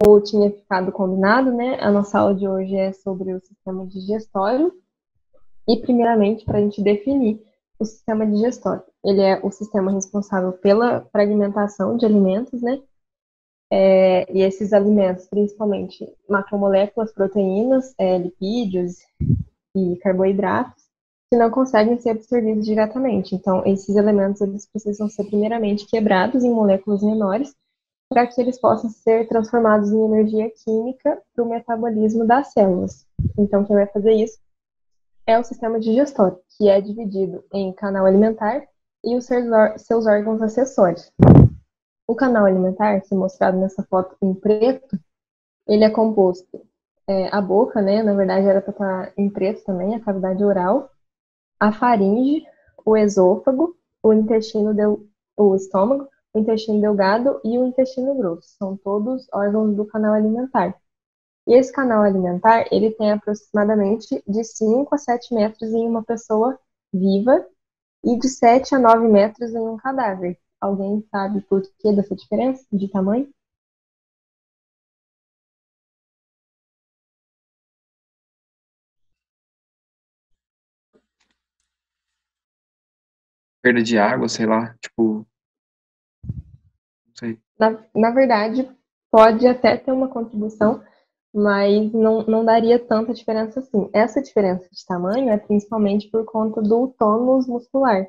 como tinha ficado combinado, né, a nossa aula de hoje é sobre o sistema digestório. E, primeiramente, para a gente definir o sistema digestório. Ele é o sistema responsável pela fragmentação de alimentos, né? E esses alimentos, principalmente macromoléculas, proteínas, lipídios e carboidratos, que não conseguem ser absorvidos diretamente. Então, esses elementos eles precisam ser primeiramente quebrados em moléculas menores para que eles possam ser transformados em energia química para o metabolismo das células. Então, quem vai fazer isso é o sistema digestório, que é dividido em canal alimentar e os seus órgãos acessórios. O canal alimentar, que é mostrado nessa foto em preto, ele é composto a boca, né? Na verdade era para estar em preto também, a cavidade oral, a faringe, o esôfago, o estômago, o intestino delgado e o intestino grosso. São todos órgãos do canal alimentar. E esse canal alimentar, ele tem aproximadamente de 5 a 7 metros em uma pessoa viva e de 7 a 9 metros em um cadáver. Alguém sabe por que dessa diferença de tamanho? Perda de água, sei lá, tipo, não sei. Na verdade, pode até ter uma contribuição, mas não daria tanta diferença assim. Essa diferença de tamanho é principalmente por conta do tônus muscular.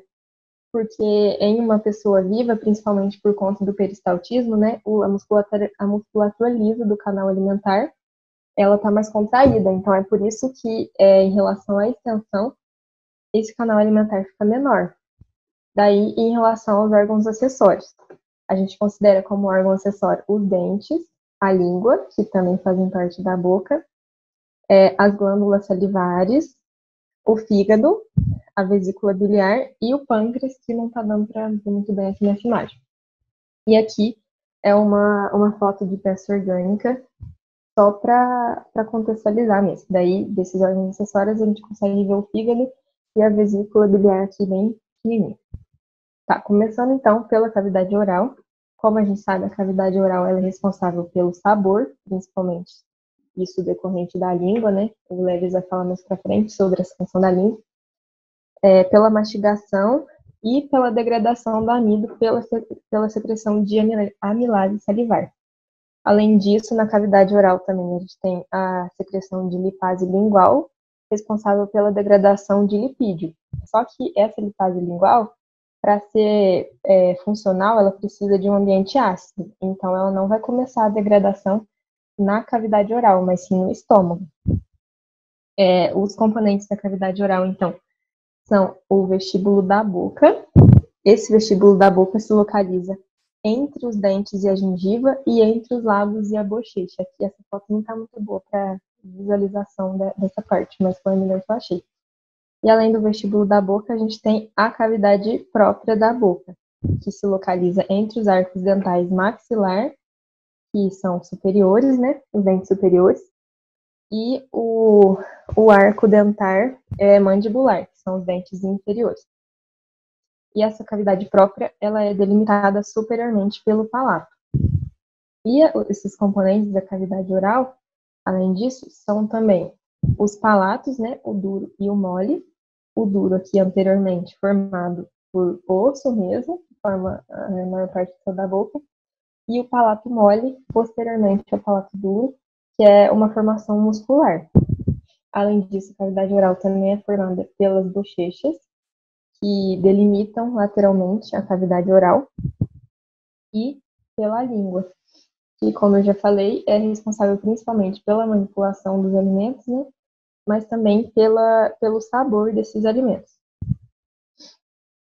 Porque em uma pessoa viva, principalmente por conta do peristaltismo, né, a musculatura lisa do canal alimentar, ela está mais contraída. Então, é por isso que, em relação à extensão, esse canal alimentar fica menor. Daí, em relação aos órgãos acessórios, a gente considera como órgão acessório os dentes, a língua, que também fazem parte da boca, as glândulas salivares, o fígado, a vesícula biliar e o pâncreas, que não está dando para ver muito bem aqui nessa imagem. E aqui é uma foto de peça orgânica, só para contextualizar mesmo. Daí, desses órgãos acessórios, a gente consegue ver o fígado e a vesícula biliar aqui bem pequenininha. Tá, começando então pela cavidade oral. Como a gente sabe, a cavidade oral ela é responsável pelo sabor, principalmente isso decorrente da língua, né? O Leves vai falar mais para frente sobre a função da língua. Pela mastigação e pela degradação do amido pela secreção de amilase salivar. Além disso, na cavidade oral também a gente tem a secreção de lipase lingual, responsável pela degradação de lipídio. Só que essa lipase lingual, para ser funcional, ela precisa de um ambiente ácido. Então, ela não vai começar a degradação na cavidade oral, mas sim no estômago. Os componentes da cavidade oral, então, são o vestíbulo da boca. Esse vestíbulo da boca se localiza entre os dentes e a gengiva e entre os lábios e a bochecha. Aqui essa foto não está muito boa para visualização dessa parte, mas foi a melhor que eu achei. E além do vestíbulo da boca, a gente tem a cavidade própria da boca, que se localiza entre os arcos dentais maxilar, que são superiores, né, os dentes superiores, e o arco dentar mandibular, que são os dentes inferiores. E essa cavidade própria, ela é delimitada superiormente pelo palato. E esses componentes da cavidade oral, além disso, são também os palatos, né, o duro e o mole. O duro aqui anteriormente formado por osso mesmo, que forma a maior parte da boca, e o palato mole, posteriormente ao palato duro, que é uma formação muscular. Além disso, a cavidade oral também é formada pelas bochechas, que delimitam lateralmente a cavidade oral, e pela língua, que, como eu já falei, é responsável principalmente pela manipulação dos alimentos, né? Mas também pelo sabor desses alimentos.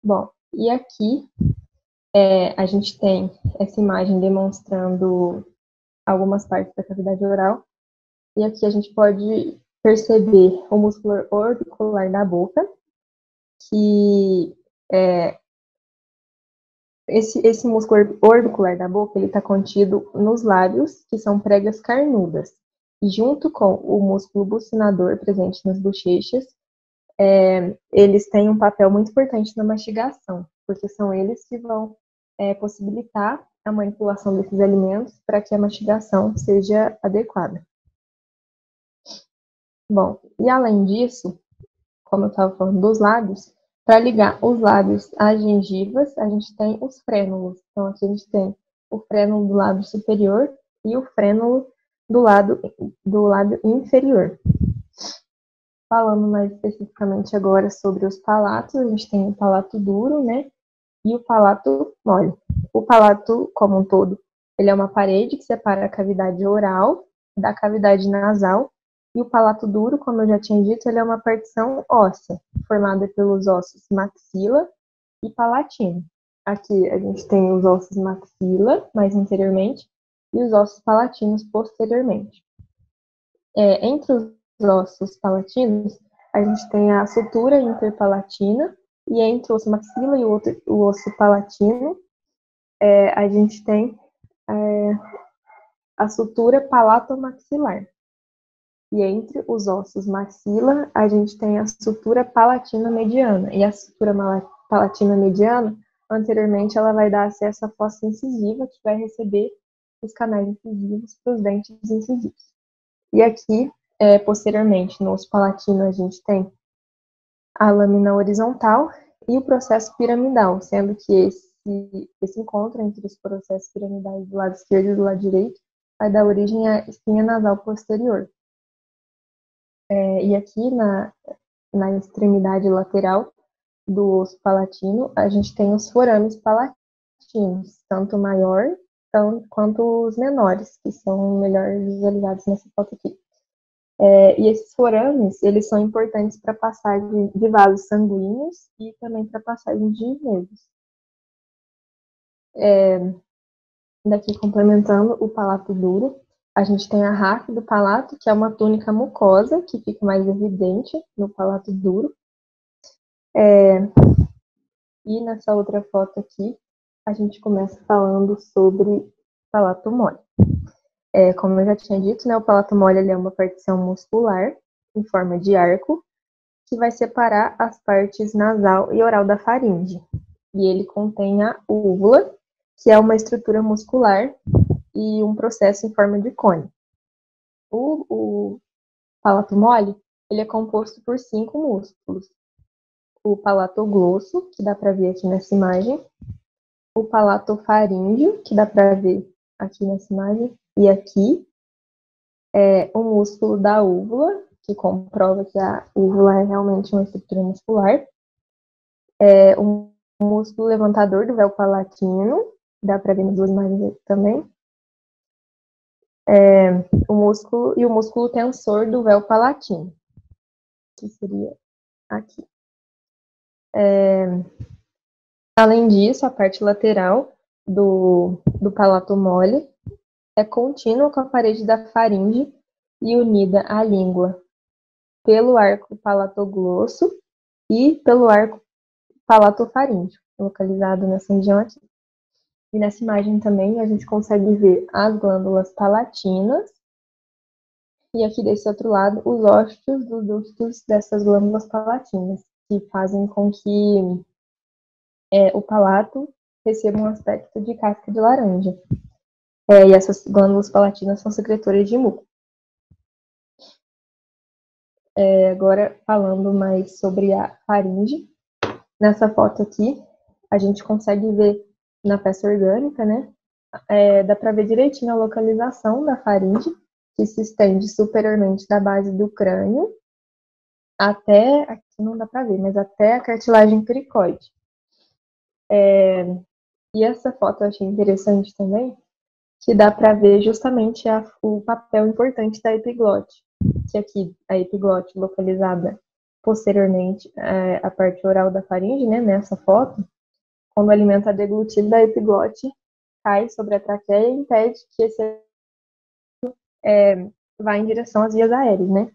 Bom, e aqui a gente tem essa imagem demonstrando algumas partes da cavidade oral, e aqui a gente pode perceber o músculo orbicular da boca, que esse músculo orbicular da boca ele está contido nos lábios, que são pregas carnudas. E junto com o músculo bucinador presente nas bochechas, eles têm um papel muito importante na mastigação, porque são eles que vão possibilitar a manipulação desses alimentos para que a mastigação seja adequada. Bom, e além disso, como eu estava falando dos lábios, para ligar os lábios às gengivas, a gente tem os frênulos. Então, aqui a gente tem o frênulo do lábio superior e o frênulo do lábio inferior. Falando mais especificamente agora sobre os palatos, a gente tem o palato duro, né, e o palato mole. O palato, como um todo, ele é uma parede que separa a cavidade oral da cavidade nasal, e o palato duro, como eu já tinha dito, ele é uma partição óssea, formada pelos ossos maxila e palatino. Aqui a gente tem os ossos maxila, mais anteriormente, e os ossos palatinos posteriormente. Entre os ossos palatinos, a gente tem a sutura interpalatina, e entre o osso maxila e o osso palatino, a gente tem a sutura palatomaxilar. E entre os ossos maxila, a gente tem a sutura palatina mediana. E a sutura palatina mediana, anteriormente, ela vai dar acesso à fossa incisiva, que vai receber os canais incisivos para os dentes incisivos. E aqui, posteriormente, no osso palatino, a gente tem a lâmina horizontal e o processo piramidal, sendo que esse encontro entre os processos piramidais do lado esquerdo e do lado direito vai dar origem à espinha nasal posterior. E aqui na extremidade lateral do osso palatino, a gente tem os forames palatinos, tanto o maior quanto os menores, que são melhor visualizados nessa foto aqui. E esses forames, eles são importantes para a passagem de vasos sanguíneos e também para a passagem de nervos. Daqui complementando o palato duro, a gente tem a rafe do palato, que é uma túnica mucosa, que fica mais evidente no palato duro. E nessa outra foto aqui, a gente começa falando sobre palato mole. Como eu já tinha dito, né, o palato mole ele é uma partição muscular em forma de arco, que vai separar as partes nasal e oral da faringe. E ele contém a úvula, que é uma estrutura muscular e um processo em forma de cone. O palato mole, ele é composto por 5 músculos. O palatoglosso, que dá para ver aqui nessa imagem, o palatofaríngeo, que dá para ver aqui nessa imagem, e aqui, o músculo da úvula, que comprova que a úvula é realmente uma estrutura muscular, o músculo levantador do véu palatino, dá para ver nas duas imagens aqui também, o músculo tensor do véu palatino, que seria aqui. Além disso, a parte lateral do palato mole é contínua com a parede da faringe e unida à língua pelo arco palatoglosso e pelo arco palatofaríngeo, localizado nessa região aqui. E nessa imagem também a gente consegue ver as glândulas palatinas e aqui desse outro lado os óstios dos ductos dessas glândulas palatinas, que fazem com que o palato receba um aspecto de casca de laranja. E essas glândulas palatinas são secretoras de muco. Agora, falando mais sobre a faringe, nessa foto aqui, a gente consegue ver na peça orgânica, né? Dá para ver direitinho a localização da faringe, que se estende superiormente da base do crânio até, aqui não dá para ver, mas até a cartilagem cricoide. E essa foto eu achei interessante também, que dá para ver justamente o papel importante da epiglote, que aqui a epiglote localizada posteriormente à parte oral da faringe, né, nessa foto, quando o alimento é deglutido, a epiglote cai sobre a traqueia e impede que esse vá em direção às vias aéreas, né?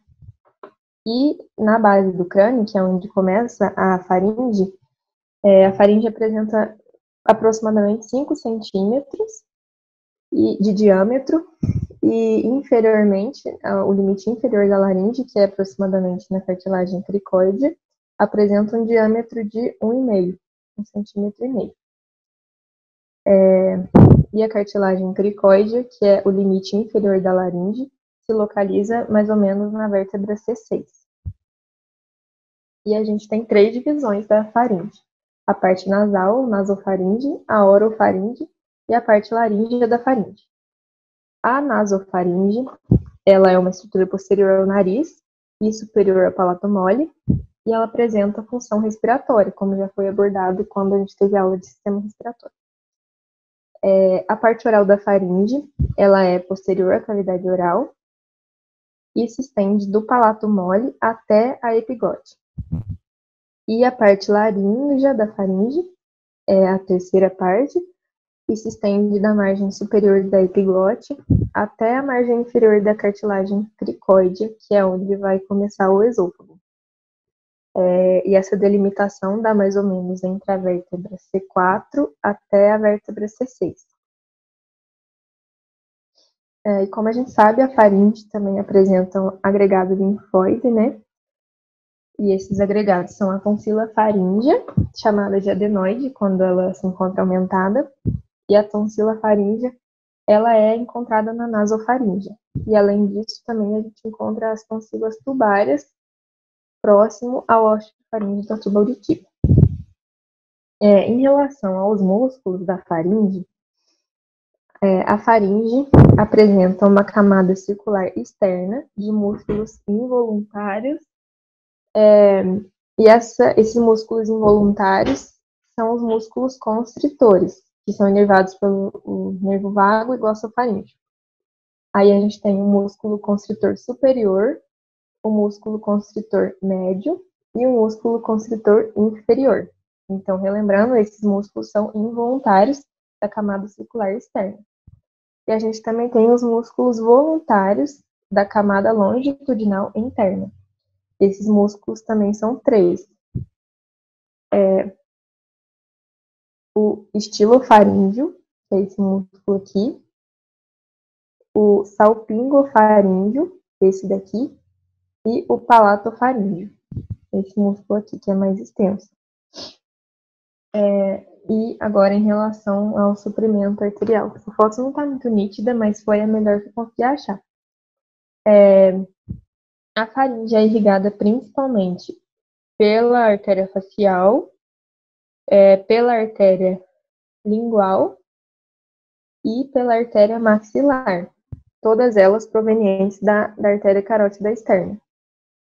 E na base do crânio, que é onde começa a faringe apresenta aproximadamente 5 centímetros de diâmetro e inferiormente, o limite inferior da laringe, que é aproximadamente na cartilagem cricoide, apresenta um diâmetro de 1,5 centímetro. E a cartilagem cricoide, que é o limite inferior da laringe, se localiza mais ou menos na vértebra C6. E a gente tem 3 divisões da faringe: a parte nasal, nasofaringe, a orofaringe e a parte laríngea da faringe. A nasofaringe, ela é uma estrutura posterior ao nariz e superior ao palato mole, e ela apresenta função respiratória, como já foi abordado quando a gente teve aula de sistema respiratório. A parte oral da faringe, ela é posterior à cavidade oral e se estende do palato mole até a epiglote. E a parte laríngea da faringe é a terceira parte e se estende da margem superior da epiglote até a margem inferior da cartilagem cricoide, que é onde vai começar o esôfago. E essa delimitação dá mais ou menos entre a vértebra C4 até a vértebra C6. E como a gente sabe, a faringe também apresenta um agregado linfóide, né? E esses agregados são a tonsila faríngea, chamada de adenoide, quando ela se encontra aumentada, e a tonsila faríngea, ela é encontrada na nasofaringe. E além disso, também a gente encontra as tonsilas tubárias, próximo ao osteofaringe da tuba auditiva. Em relação aos músculos da faringe, a faringe apresenta uma camada circular externa de músculos involuntários, e esses músculos involuntários são os músculos constritores, que são inervados pelo nervo vago e glossofaríngeo. Aí a gente tem o músculo constritor superior, o músculo constritor médio e o músculo constritor inferior. Então, relembrando, esses músculos são involuntários da camada circular externa. E a gente também tem os músculos voluntários da camada longitudinal interna. Esses músculos também são 3. O estilofaríngeo, que é esse músculo aqui, o salpingofaríngeo, esse daqui, e o palatofaríngeo, esse músculo aqui, que é mais extenso. E agora, em relação ao suprimento arterial. Essa foto não está muito nítida, mas foi a melhor que eu consegui achar. A faringe é irrigada principalmente pela artéria facial, pela artéria lingual e pela artéria maxilar, todas elas provenientes da artéria carótida externa.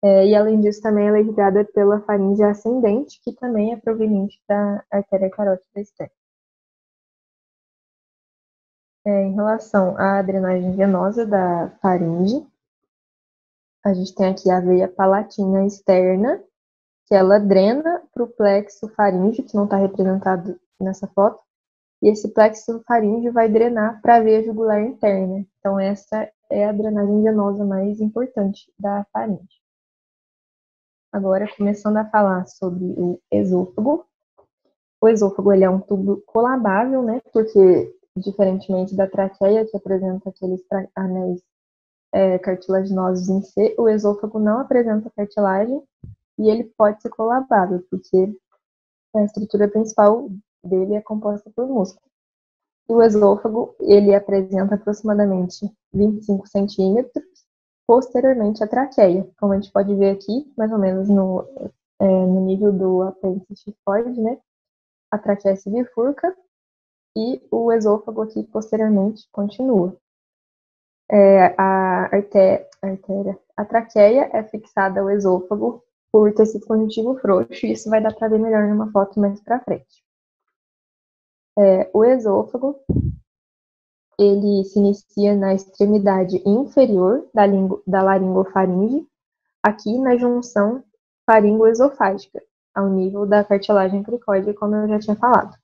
E além disso, também ela é irrigada pela faringe ascendente, que também é proveniente da artéria carótida externa. Em relação à drenagem venosa da faringe, a gente tem aqui a veia palatina externa, que ela drena para o plexo faríngeo, que não está representado nessa foto, e esse plexo faríngeo vai drenar para a veia jugular interna. Então, essa é a drenagem venosa mais importante da faringe. Agora, começando a falar sobre o esôfago. O esôfago ele é um tubo colabável, né? Porque, diferentemente da traqueia, que apresenta aqueles anéis cartilaginosos em C, o esôfago não apresenta cartilagem e ele pode ser colabável, porque a estrutura principal dele é composta por músculo. E o esôfago, ele apresenta aproximadamente 25 centímetros posteriormente à traqueia, como a gente pode ver aqui, mais ou menos no nível do apêndice tifoide, né? A traqueia se bifurca e o esôfago aqui posteriormente continua. A traqueia é fixada ao esôfago por tecido conjuntivo frouxo, e isso vai dar para ver melhor numa foto mais para frente. O esôfago, ele se inicia na extremidade inferior da laringofaringe, aqui na junção faringoesofágica, ao nível da cartilagem cricoide, como eu já tinha falado.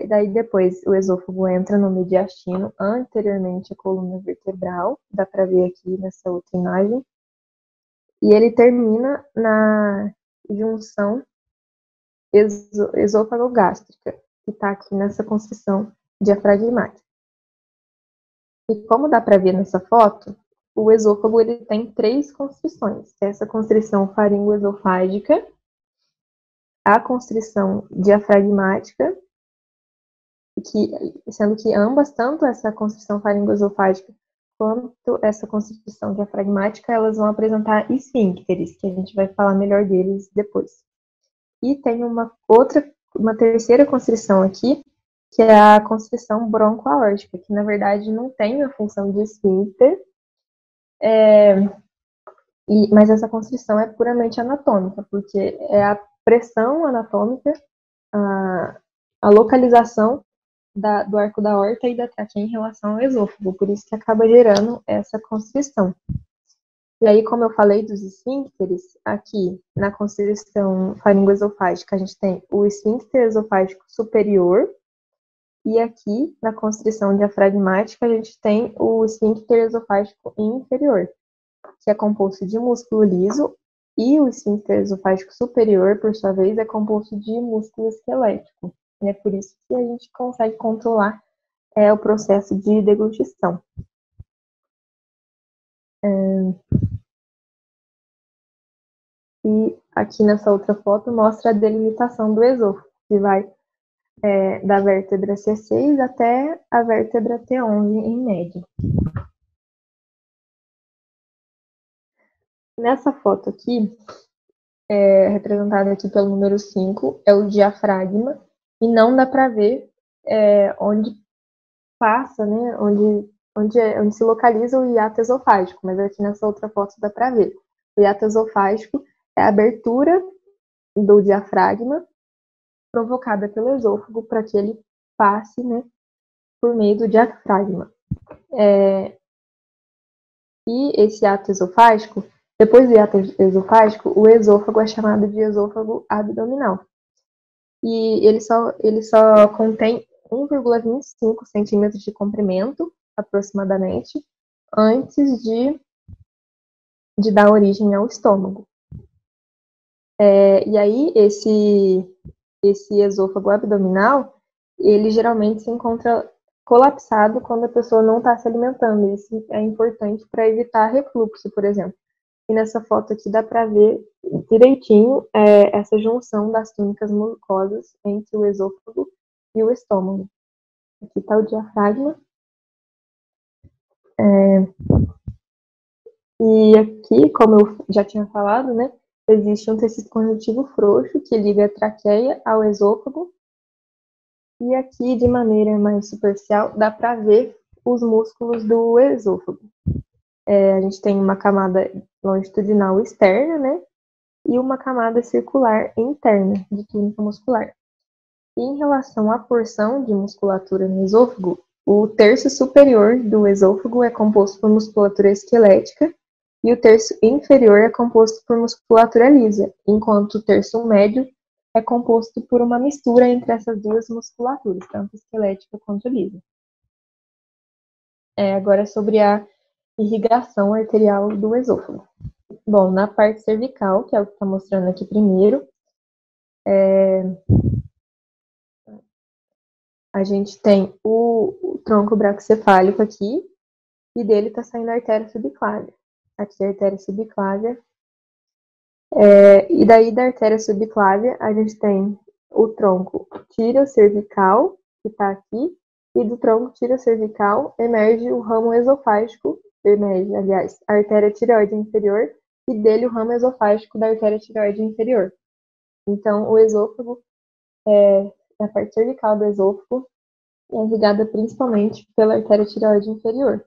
Daí depois o esôfago entra no mediastino, anteriormente à coluna vertebral, dá para ver aqui nessa outra imagem, e ele termina na junção esôfago-gástrica, que está aqui nessa constrição diafragmática. E como dá para ver nessa foto, o esôfago ele tem 3 constrições. Essa constrição faringoesofágica, a constrição diafragmática sendo que ambas, tanto essa constrição faringoesofágica quanto essa constrição diafragmática, elas vão apresentar esfíncteres, que a gente vai falar melhor deles depois. E tem uma terceira constrição aqui, que é a constrição broncoaórtica, que na verdade não tem a função de esfíncter, mas essa constrição é puramente anatômica, porque é a pressão anatômica, a localização do arco da aorta e da traqueia em relação ao esôfago, por isso que acaba gerando essa constrição. E aí, como eu falei dos esfíncteres, aqui na constrição faringoesofágica a gente tem o esfíncter esofágico superior, e aqui na constrição diafragmática a gente tem o esfíncter esofágico inferior, que é composto de músculo liso, e o esfíncter esofágico superior, por sua vez, é composto de músculo esquelético. E é por isso que a gente consegue controlar o processo de deglutição. E aqui nessa outra foto mostra a delimitação do esôfago, que vai da vértebra C6 até a vértebra T11 em média. Nessa foto aqui, representado aqui pelo número 5, é o diafragma, e não dá para ver onde passa, né, onde se localiza o hiato esofágico, mas aqui nessa outra foto dá para ver. O hiato esofágico é a abertura do diafragma provocada pelo esôfago para que ele passe, né, por meio do diafragma. E esse hiato esofágico, depois do hiato esofágico, o esôfago é chamado de esôfago abdominal. E ele só contém 1,25 centímetros de comprimento, aproximadamente, antes de dar origem ao estômago. E aí, esse esôfago abdominal, ele geralmente se encontra colapsado quando a pessoa não está se alimentando. Isso é importante para evitar refluxo, por exemplo. E nessa foto aqui dá para ver direitinho essa junção das túnicas mucosas entre o esôfago e o estômago. Aqui está o diafragma. E aqui, como eu já tinha falado, né, existe um tecido conjuntivo frouxo que liga a traqueia ao esôfago. E aqui, de maneira mais superficial, dá para ver os músculos do esôfago. A gente tem uma camada longitudinal externa, né? E uma camada circular interna de túnica muscular. E em relação à porção de musculatura no esôfago, o terço superior do esôfago é composto por musculatura esquelética e o terço inferior é composto por musculatura lisa, enquanto o terço médio é composto por uma mistura entre essas duas musculaturas, tanto esquelética quanto lisa. Agora sobre a irrigação arterial do esôfago. Bom, na parte cervical, que é o que está mostrando aqui primeiro, a gente tem o tronco braquicefálico aqui, e dele está saindo a artéria subclávia. Aqui a artéria subclávia. E daí da artéria subclávia, a gente tem o tronco tireocervical, que está aqui, e do tronco tireocervical emerge o ramo esofágico, aliás, a artéria tireoide inferior, e dele o ramo esofágico da artéria tireoide inferior. Então, o esôfago, a parte cervical do esôfago, é irrigada principalmente pela artéria tireoide inferior.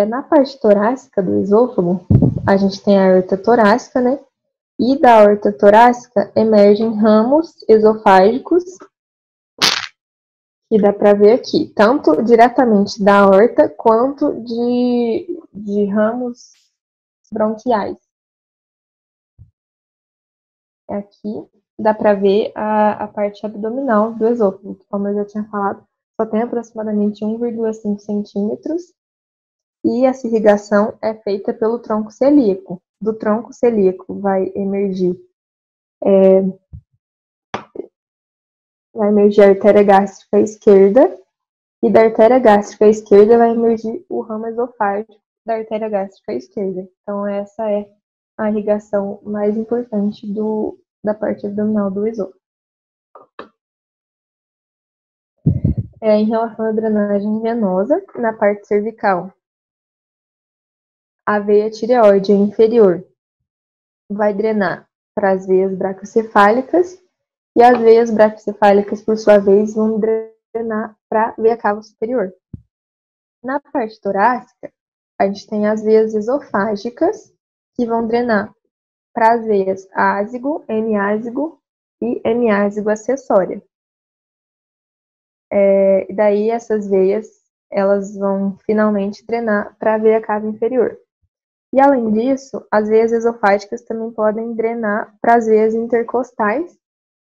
Na parte torácica do esôfago, a gente tem a aorta torácica, né? E da aorta torácica emergem ramos esofágicos, que dá para ver aqui, tanto diretamente da aorta quanto de ramos bronquiais. Aqui dá para ver a parte abdominal do esôfago, que, como eu já tinha falado, só tem aproximadamente 1,5 centímetros, e essa irrigação é feita pelo tronco celíaco. Do tronco celíaco vai emergir a artéria gástrica esquerda, e da artéria gástrica esquerda vai emergir o ramo esofágico da artéria gástrica esquerda. Então, essa é a irrigação mais importante da parte abdominal do esôfago. Em relação à drenagem venosa, na parte cervical, a veia tireoide inferior vai drenar para as veias braquiocefálicas e as veias braquiocefálicas, por sua vez, vão drenar para a veia cava superior. Na parte torácica, a gente tem as veias esofágicas, que vão drenar para as veias ázigo, hemiázigo e hemiázigo acessória. Daí essas veias, elas vão finalmente drenar para a veia cava inferior. E além disso, as veias esofágicas também podem drenar para as veias intercostais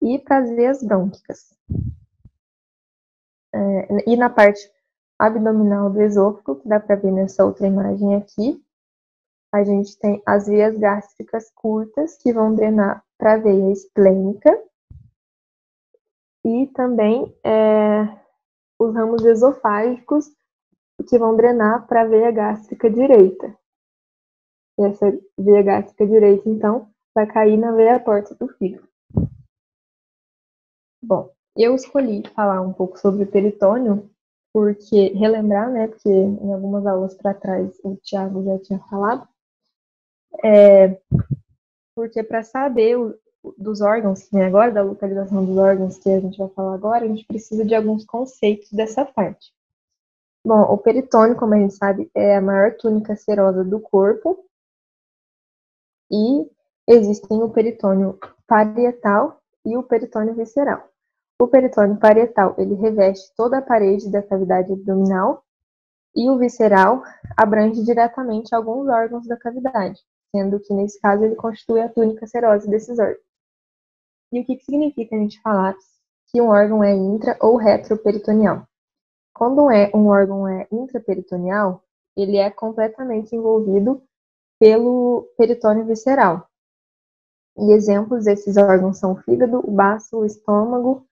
e para as veias brônquicas. E na parte abdominal do esôfago, que dá para ver nessa outra imagem aqui, a gente tem as veias gástricas curtas, que vão drenar para a veia esplênica, e também os ramos esofágicos, que vão drenar para a veia gástrica direita. E essa veia gástrica direita, então, vai cair na veia porta do fígado. Bom, eu escolhi falar um pouco sobre o peritônio, porque relembrar, né, porque em algumas aulas para trás o Thiago já tinha falado, porque para saber dos órgãos que vem agora, da localização dos órgãos que a gente vai falar agora, a gente precisa de alguns conceitos dessa parte. Bom, o peritônio, como a gente sabe, é a maior túnica serosa do corpo, e existem o peritônio parietal e o peritônio visceral. O peritônio parietal, ele reveste toda a parede da cavidade abdominal, e o visceral abrange diretamente alguns órgãos da cavidade, sendo que, nesse caso, ele constitui a túnica serosa desses órgãos. E o que significa a gente falar que um órgão é intra- ou retroperitoneal? Quando um órgão é intraperitoneal, ele é completamente envolvido pelo peritônio visceral. E exemplos desses órgãos são o fígado, o baço, o estômago,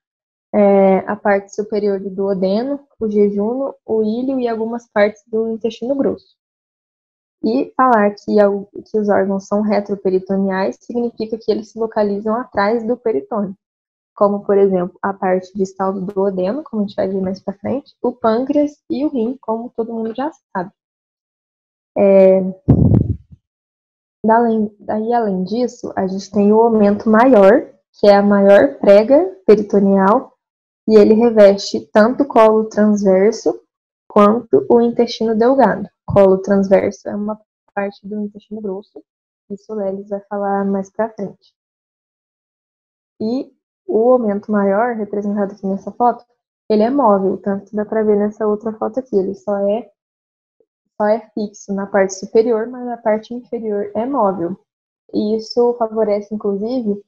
a parte superior do duodeno, o jejunum, o íleo e algumas partes do intestino grosso. E falar que os órgãos são retroperitoneais significa que eles se localizam atrás do peritônio, como, por exemplo, a parte distal do duodeno, como a gente vai ver mais para frente, o pâncreas e o rim, como todo mundo já sabe. Daí, além disso, a gente tem o aumento maior, que é a maior prega peritoneal, e ele reveste tanto o colo transverso quanto o intestino delgado. Colo transverso é uma parte do intestino grosso, isso o Lelis vai falar mais para frente. E o aumento maior, representado aqui nessa foto, ele é móvel, tanto que dá para ver nessa outra foto aqui, ele só é fixo na parte superior, mas a parte inferior é móvel. E isso favorece, inclusive,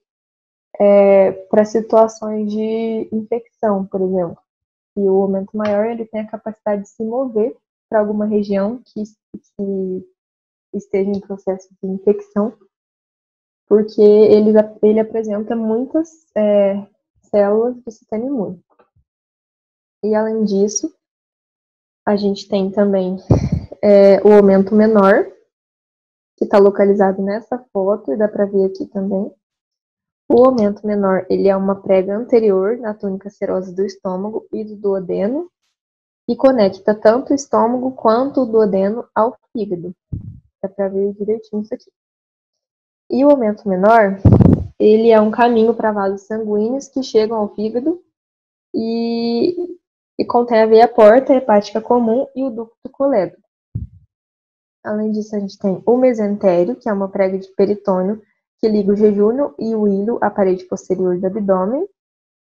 para situações de infecção, por exemplo. E o aumento maior, ele tem a capacidade de se mover para alguma região que esteja em processo de infecção, porque ele apresenta muitas células do sistema imune. E, além disso, a gente tem também o aumento menor, que está localizado nessa foto, e dá para ver aqui também. O aumento menor, ele é uma prega anterior na túnica serosa do estômago e do duodeno, e conecta tanto o estômago quanto o duodeno ao fígado. Dá para ver direitinho isso aqui. E o aumento menor, ele é um caminho para vasos sanguíneos que chegam ao fígado e contém a veia porta, a hepática comum e o ducto colédoco. Além disso, a gente tem o mesentério, que é uma prega de peritônio que liga o jejúnio e o íleo à parede posterior do abdômen.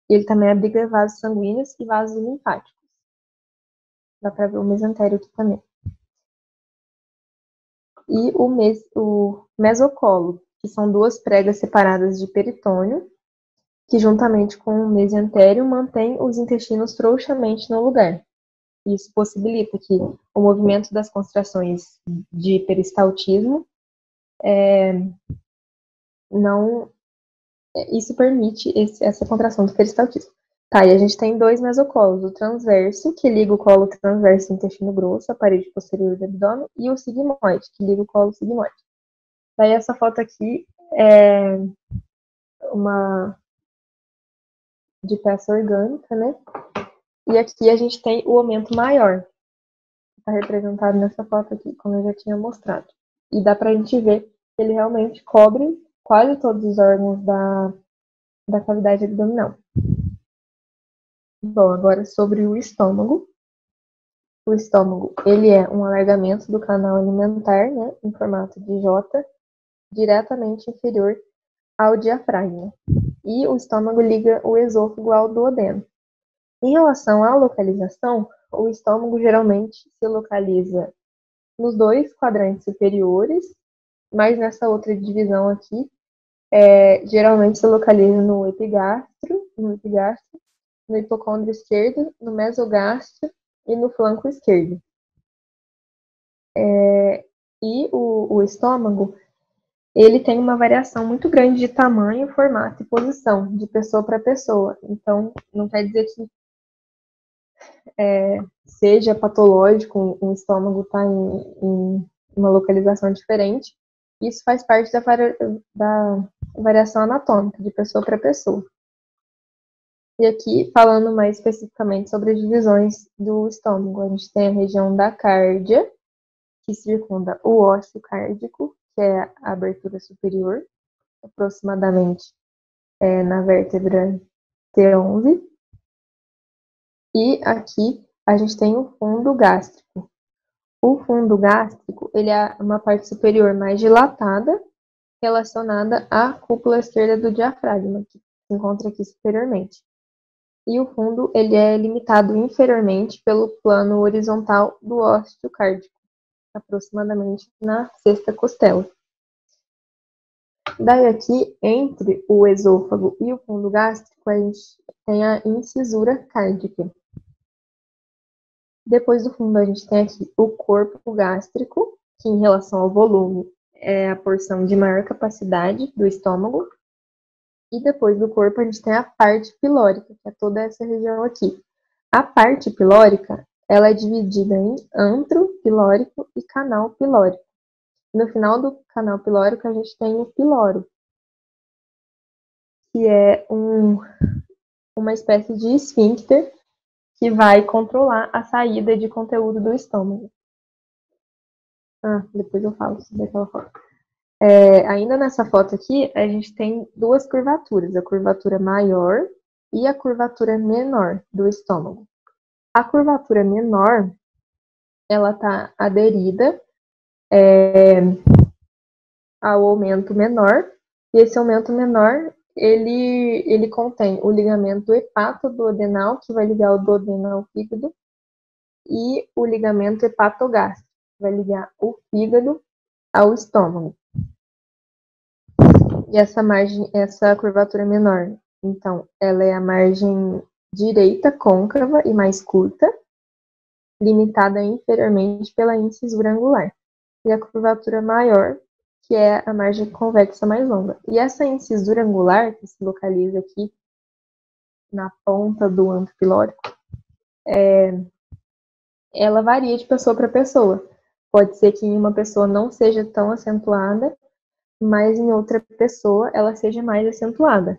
E ele também abriga vasos sanguíneos e vasos linfáticos. Dá para ver o mesentério aqui também. E o mesocolo, que são duas pregas separadas de peritônio, que juntamente com o mesentério mantém os intestinos frouxamente no lugar. Isso possibilita que o movimento das contrações de peristaltismo isso permite essa contração do peristaltismo. Tá, e a gente tem dois mesocolos, o transverso, que liga o colo transverso e intestino grosso, a parede posterior do abdômen, e o sigmoide, que liga o colo sigmoide. Daí essa foto aqui é uma de peça orgânica, né? E aqui a gente tem o aumento maior, que está representado nessa foto aqui, como eu já tinha mostrado. E dá pra gente ver que ele realmente cobre quase todos os órgãos da cavidade abdominal. Bom, agora sobre o estômago. O estômago, ele é um alargamento do canal alimentar, né, em formato de J, diretamente inferior ao diafragma. E o estômago liga o esôfago ao duodeno. Em relação à localização, o estômago geralmente se localiza nos dois quadrantes superiores, mas nessa outra divisão aqui, geralmente se localiza no epigastro, no hipocôndrio esquerdo, no mesogastro e no flanco esquerdo. E o estômago, ele tem uma variação muito grande de tamanho, formato e posição, de pessoa para pessoa. Então, não quer dizer que seja patológico um estômago estar em uma localização diferente. Isso faz parte da variação anatômica, de pessoa para pessoa. E aqui, falando mais especificamente sobre as divisões do estômago, a gente tem a região da cárdia, que circunda o ósseo cárdico, que é a abertura superior, aproximadamente na vértebra T11. E aqui a gente tem o fundo gástrico. O fundo gástrico, ele é uma parte superior mais dilatada, relacionada à cúpula esquerda do diafragma, que se encontra aqui superiormente. E o fundo, ele é limitado inferiormente pelo plano horizontal do ósseo cárdico, aproximadamente na sexta costela. Daí aqui, entre o esôfago e o fundo gástrico, a gente tem a incisura cárdica. Depois do fundo, a gente tem aqui o corpo gástrico, que em relação ao volume é a porção de maior capacidade do estômago. E depois do corpo, a gente tem a parte pilórica, que é toda essa região aqui. A parte pilórica, ela é dividida em antro pilórico e canal pilórico. No final do canal pilórico, a gente tem o piloro, que é uma espécie de esfíncter que vai controlar a saída de conteúdo do estômago. Depois eu falo sobre aquela foto. Ainda nessa foto aqui, a gente tem duas curvaturas, a curvatura maior e a curvatura menor do estômago. A curvatura menor, ela está aderida ao aumento menor, e esse aumento menor, ele contém o ligamento hepatoduodenal, que vai ligar o duodeno ao fígado, e o ligamento hepatogástrico, que vai ligar o fígado ao estômago. E essa curvatura menor, então, ela é a margem direita côncava e mais curta, limitada inferiormente pela incisura angular. E a curvatura maior, que é a margem convexa mais longa. E essa incisura angular, que se localiza aqui na ponta do antro pilórico, ela varia de pessoa para pessoa. Pode ser que em uma pessoa não seja tão acentuada, mas em outra pessoa ela seja mais acentuada.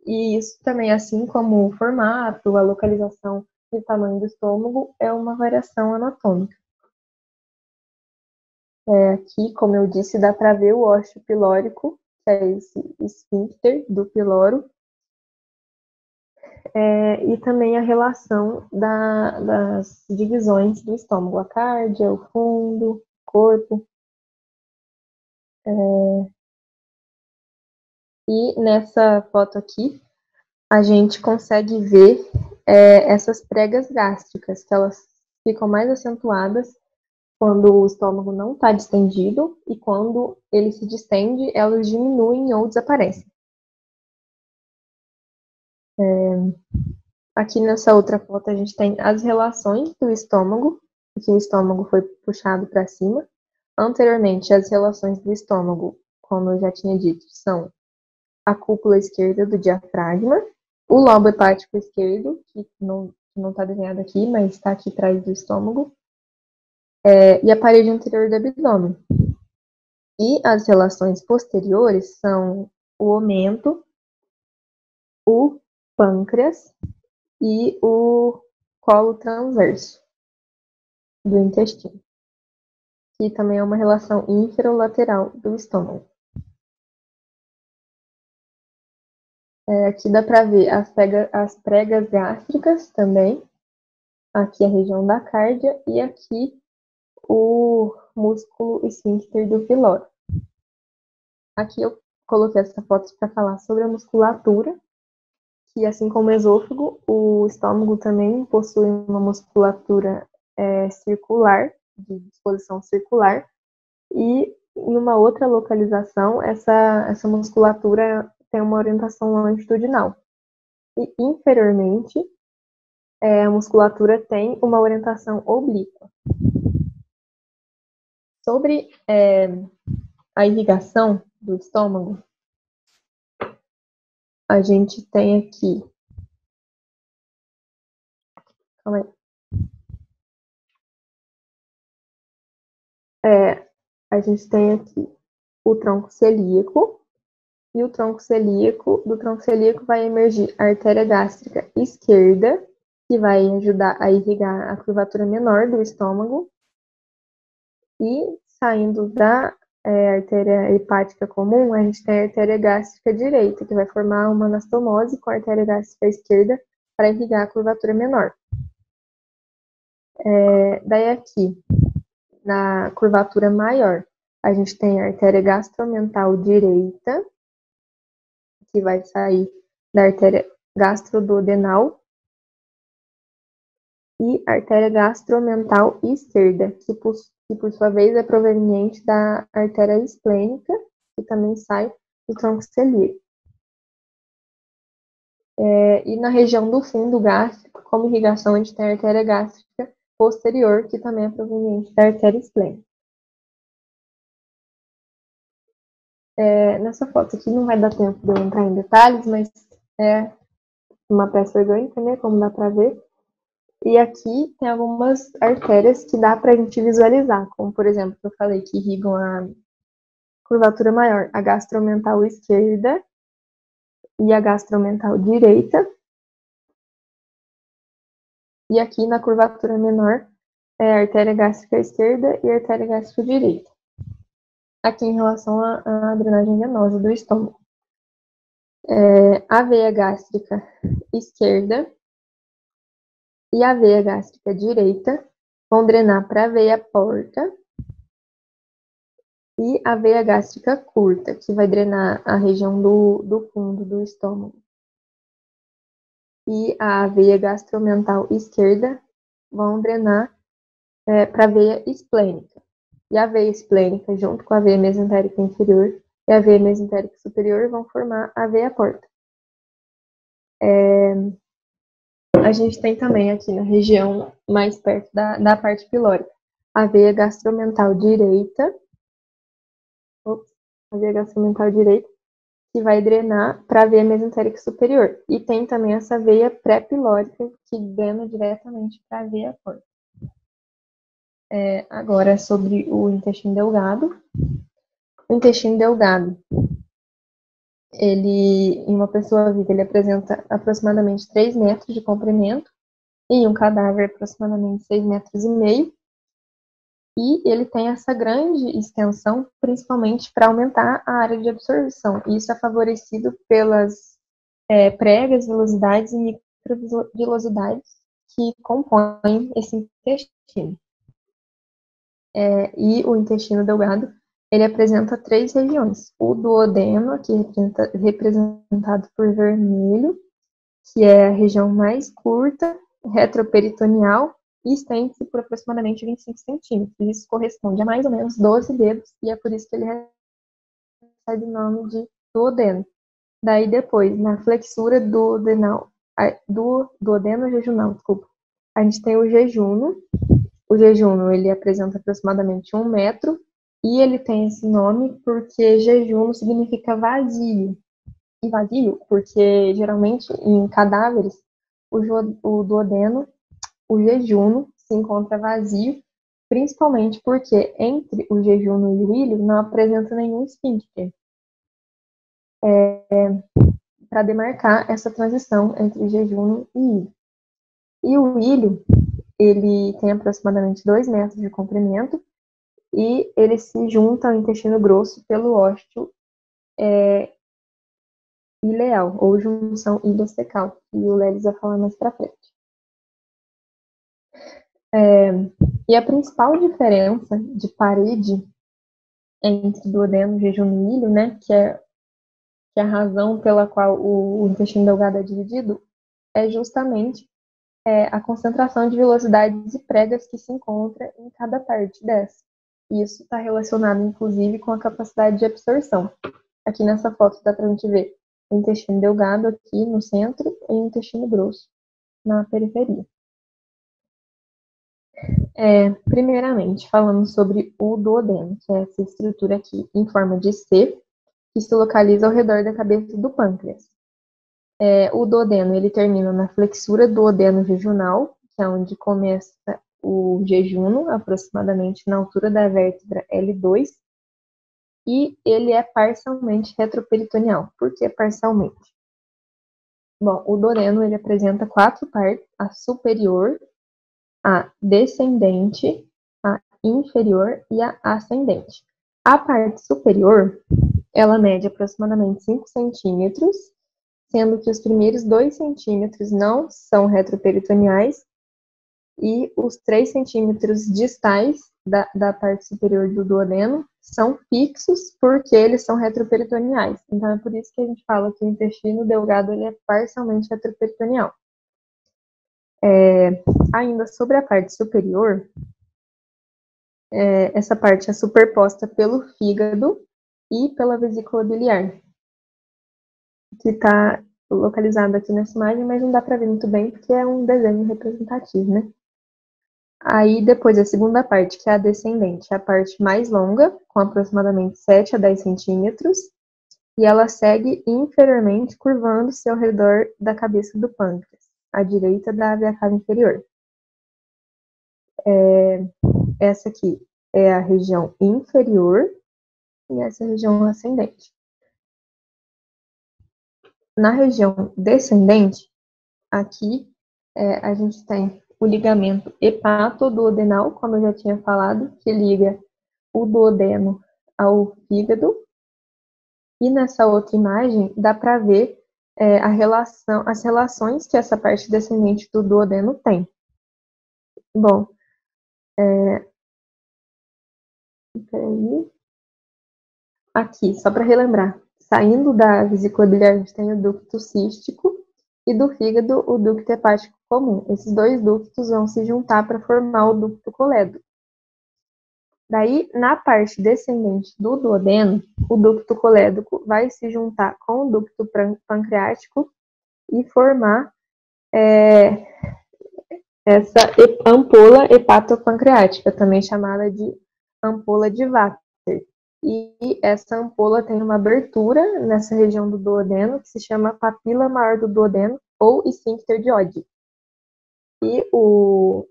E isso também, assim como o formato, a localização e o tamanho do estômago, é uma variação anatômica. Aqui, como eu disse, dá para ver o ósseo pilórico, que é esse esfíncter do piloro, e também a relação das divisões do estômago, a cárdia, o fundo, o corpo. E nessa foto aqui, a gente consegue ver essas pregas gástricas, que elas ficam mais acentuadas quando o estômago não está distendido, e quando ele se distende, elas diminuem ou desaparecem. Aqui nessa outra foto a gente tem as relações do estômago, que o estômago foi puxado para cima. Anteriormente, as relações do estômago, como eu já tinha dito, são a cúpula esquerda do diafragma, o lobo hepático esquerdo, que não está desenhado aqui, mas está aqui atrás do estômago, e a parede anterior do abdômen. E as relações posteriores são o omento, o pâncreas e o colo transverso do intestino, que também é uma relação inferolateral do estômago. Aqui dá para ver as pregas gástricas também, aqui a região da cárdia e aqui o músculo esfíncter do piloro. Aqui eu coloquei essa foto para falar sobre a musculatura, que assim como o esôfago, o estômago também possui uma musculatura circular, de disposição circular, e em uma outra localização, essa musculatura tem uma orientação longitudinal. E inferiormente, a musculatura tem uma orientação oblíqua. Sobre a irrigação do estômago, a gente tem aqui. Calma aí. A gente tem aqui o tronco celíaco, e o tronco celíaco, do tronco celíaco vai emergir a artéria gástrica esquerda, que vai ajudar a irrigar a curvatura menor do estômago, e saindo da artéria hepática comum, a gente tem a artéria gástrica direita, que vai formar uma anastomose com a artéria gástrica esquerda para irrigar a curvatura menor. Daí aqui, na curvatura maior, a gente tem a artéria gastromental direita, que vai sair da artéria gastroduodenal, e a artéria gastromental esquerda, que por sua vez é proveniente da artéria esplênica, que também sai do tronco celíaco. E na região do fundo gástrico, como irrigação, a gente tem a artéria gástrica posterior, que também é proveniente da artéria esplênica. Nessa foto aqui não vai dar tempo de eu entrar em detalhes, mas é uma peça orgânica, né, como dá para ver. E aqui tem algumas artérias que dá para a gente visualizar, como por exemplo, eu falei que irrigam a curvatura maior, a gastromental esquerda e a gastromental direita. E aqui na curvatura menor é a artéria gástrica esquerda e a artéria gástrica direita. Aqui em relação à drenagem venosa do estômago. A veia gástrica esquerda e a veia gástrica direita vão drenar para a veia porta e a veia gástrica curta, que vai drenar a região do fundo do estômago. E a veia gastromental esquerda vão drenar para a veia esplênica. E a veia esplênica, junto com a veia mesentérica inferior e a veia mesentérica superior, vão formar a veia porta. A gente tem também aqui na região mais perto da parte pilórica a veia gastromental direita, que vai drenar para a veia mesentérica superior. E tem também essa veia pré-pilórica, que drena diretamente para a veia porta. Agora, sobre o intestino delgado. O intestino delgado, em uma pessoa viva, ele apresenta aproximadamente 3 metros de comprimento, e em um cadáver, aproximadamente 6,5 metros. E ele tem essa grande extensão, principalmente para aumentar a área de absorção. E isso é favorecido pelas pregas, vilosidades e microvilosidades que compõem esse intestino. E o intestino delgado, ele apresenta 3 regiões. O duodeno, aqui representado por vermelho, que é a região mais curta, retroperitoneal, e estende-se por aproximadamente 25 centímetros. Isso corresponde a mais ou menos 12 dedos, e é por isso que ele recebe o nome de duodeno. Daí depois, na flexura duodeno jejunal, a gente tem o jejuno. O jejuno, ele apresenta aproximadamente 1 metro, e ele tem esse nome porque jejuno significa vazio. E vazio porque, geralmente, em cadáveres, o duodeno, o jejuno, se encontra vazio, principalmente porque entre o jejuno e o íleo não apresenta nenhum esfíncter. Para demarcar essa transição entre jejuno e íleo. E o ilho, ele tem aproximadamente 2 metros de comprimento e ele se junta ao intestino grosso pelo ósteo ileal, ou junção ileocecal, e o Lelis vai falar mais pra frente. E a principal diferença de parede entre duodeno, jejum e ilho, né, que é a razão pela qual o intestino delgado é dividido, é justamente a concentração de velocidades e pregas que se encontra em cada parte dessa. Isso está relacionado, inclusive, com a capacidade de absorção. Aqui nessa foto dá para a gente ver o intestino delgado aqui no centro e o intestino grosso na periferia. Primeiramente, falando sobre o duodeno, que é essa estrutura aqui em forma de C, que se localiza ao redor da cabeça do pâncreas. O duodeno, ele termina na flexura duodeno-jejunal, que é onde começa o jejuno, aproximadamente na altura da vértebra L2, e ele é parcialmente retroperitoneal. Por que parcialmente? Bom, o duodeno, ele apresenta 4 partes: a superior, a descendente, a inferior e a ascendente. A parte superior, ela mede aproximadamente 5 centímetros, sendo que os primeiros 2 centímetros não são retroperitoneais e os 3 centímetros distais da parte superior do duodeno são fixos porque eles são retroperitoneais. Então, é por isso que a gente fala que o intestino delgado ele é parcialmente retroperitoneal. Ainda sobre a parte superior, essa parte é superposta pelo fígado e pela vesícula biliar, que está localizado aqui nessa imagem, mas não dá para ver muito bem porque é um desenho representativo, né? Aí depois a segunda parte, que é a descendente, é a parte mais longa, com aproximadamente 7 a 10 centímetros, e ela segue inferiormente, curvando-se ao redor da cabeça do pâncreas, à direita da veia cava inferior. Essa aqui é a região inferior e essa é a região ascendente. Na região descendente, aqui a gente tem o ligamento hepatoduodenal, como eu já tinha falado, que liga o duodeno ao fígado. E nessa outra imagem dá para ver as relações que essa parte descendente do duodeno tem. Bom, aqui, só para relembrar, saindo da vesícula biliar, a gente tem o ducto cístico e do fígado o ducto hepático comum. Esses 2 ductos vão se juntar para formar o ducto colédoco. Daí, na parte descendente do duodeno, o ducto colédoco vai se juntar com o ducto pancreático e formar essa ampola hepatopancreática, também chamada de ampola de Vater. E essa ampola tem uma abertura nessa região do duodeno, que se chama papila maior do duodeno, ou esfíncter de Oddi. E o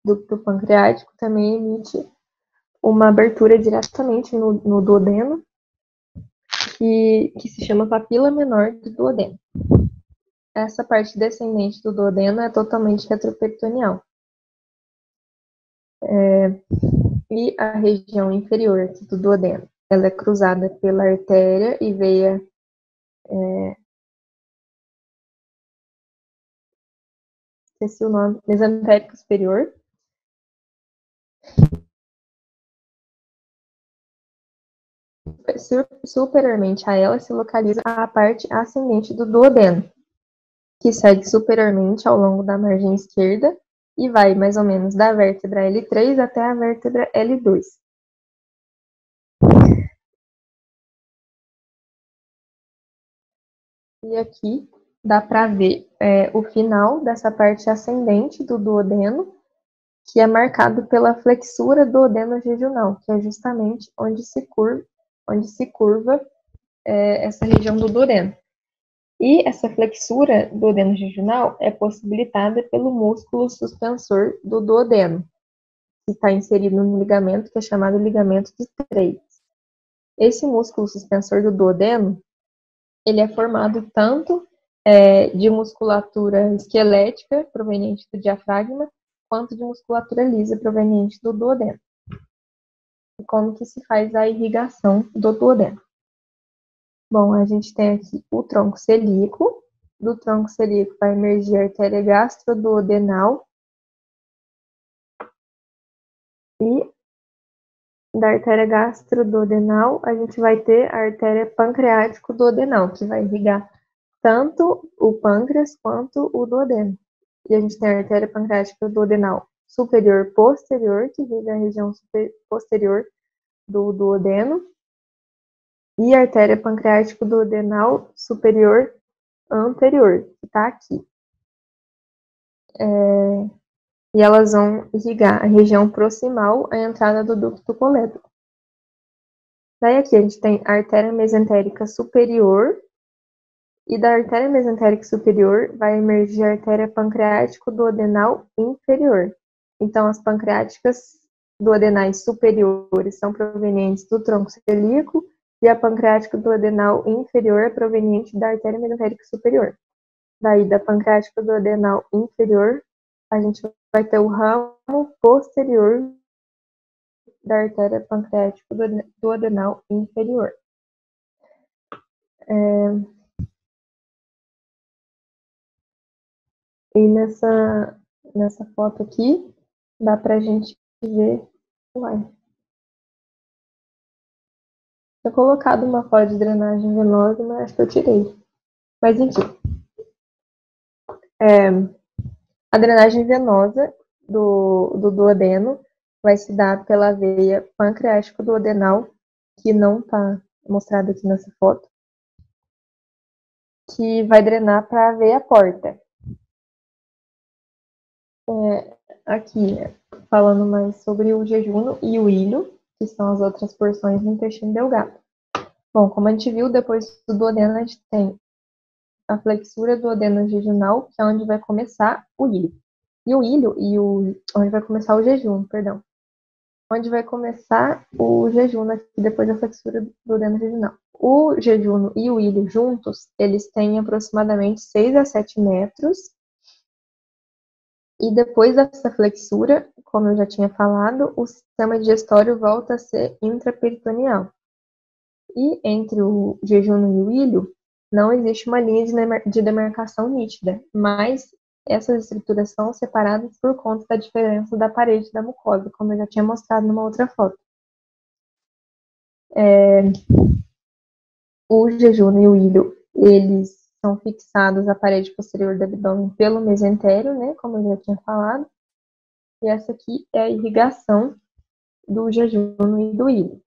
ducto pancreático também emite uma abertura diretamente no duodeno, que se chama papila menor do duodeno. Essa parte descendente do duodeno é totalmente retroperitoneal. E a região inferior aqui do duodeno, ela é cruzada pela artéria e veia esqueci o nome, mesentérico superior. Superiormente a ela se localiza a parte ascendente do duodeno, que segue superiormente ao longo da margem esquerda e vai mais ou menos da vértebra L3 até a vértebra L2. E aqui dá para ver o final dessa parte ascendente do duodeno, que é marcado pela flexura duodeno-jejunal, que é justamente onde se curva essa região do duodeno. E essa flexura duodeno-jejunal é possibilitada pelo músculo suspensor do duodeno, que está inserido no ligamento que é chamado ligamento de Treitz. Esse músculo suspensor do duodeno, ele é formado tanto de musculatura esquelética, proveniente do diafragma, quanto de musculatura lisa, proveniente do duodeno. E como que se faz a irrigação do duodeno? Bom, a gente tem aqui o tronco celíaco. Do tronco celíaco vai emergir a artéria gastroduodenal. E da artéria gastroduodenal, a gente vai ter a artéria pancreático-duodenal, que vai irrigar tanto o pâncreas quanto o duodeno. E a gente tem a artéria pancreático-duodenal superior-posterior, que irriga a região posterior do duodeno, e a artéria pancreático-duodenal superior-anterior, que está aqui. E elas vão irrigar a região proximal à entrada do ducto colédoco. Daí aqui a gente tem a artéria mesentérica superior, e da artéria mesentérica superior vai emergir a artéria pancreático-duodenal inferior. Então, as pancreáticas duodenais superiores são provenientes do tronco celíaco, e a pancreática duodenal inferior é proveniente da artéria mesentérica superior. Daí, da pancreática duodenal inferior, a gente vai ter o ramo posterior da artéria pancreática duodenal inferior. E nessa foto aqui, dá pra gente ver. Uai. Eu colocado uma foto de drenagem venosa, mas acho que eu tirei. Mas enfim. A drenagem venosa do duodeno vai se dar pela veia pancreático-duodenal, que não está mostrada aqui nessa foto, que vai drenar para a veia porta. Aqui, falando mais sobre o jejum e o ilho, que são as outras porções do intestino delgado. Bom, como a gente viu, depois do duodeno, a gente tem a flexura duodeno-jejunal, que é onde vai começar o ilho. E o ilho, onde vai começar o jejum, perdão. Onde vai começar o jejum aqui, depois da flexura duodeno-jejunal. O jejum e o ilho juntos, eles têm aproximadamente 6 a 7 metros. E depois dessa flexura, como eu já tinha falado, o sistema digestório volta a ser intraperitoneal. E entre o jejum e o ilho, não existe uma linha de demarcação nítida, mas essas estruturas são separadas por conta da diferença da parede da mucosa, como eu já tinha mostrado numa outra foto. O jejum e o ilho, eles são fixados à parede posterior do abdômen pelo mesentério, né, como eu já tinha falado. E essa aqui é a irrigação do jejum e do ilho.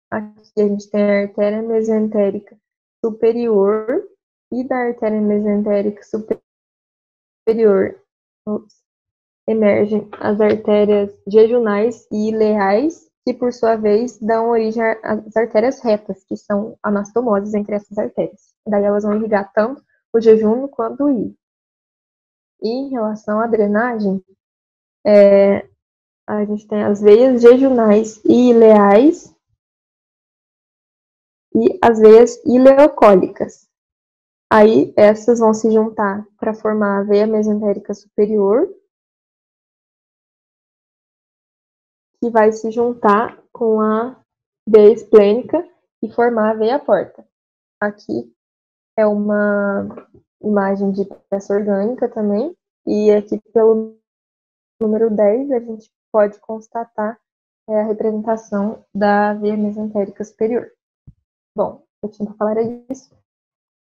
Aqui a gente tem a artéria mesentérica superior e da artéria mesentérica superior emergem as artérias jejunais e ileais, que por sua vez dão origem às artérias retas, que são anastomoses entre essas artérias. Daí elas vão irrigar tanto o jejum quanto o ilho. E em relação à drenagem, a gente tem as veias jejunais e ileais e as veias ileocólicas. Aí essas vão se juntar para formar a veia mesentérica superior, que vai se juntar com a veia esplênica e formar a veia porta. Aqui é uma imagem de peça orgânica também, e aqui pelo número 10 a gente pode constatar a representação da veia mesentérica superior. Bom, eu tinha para falar isso.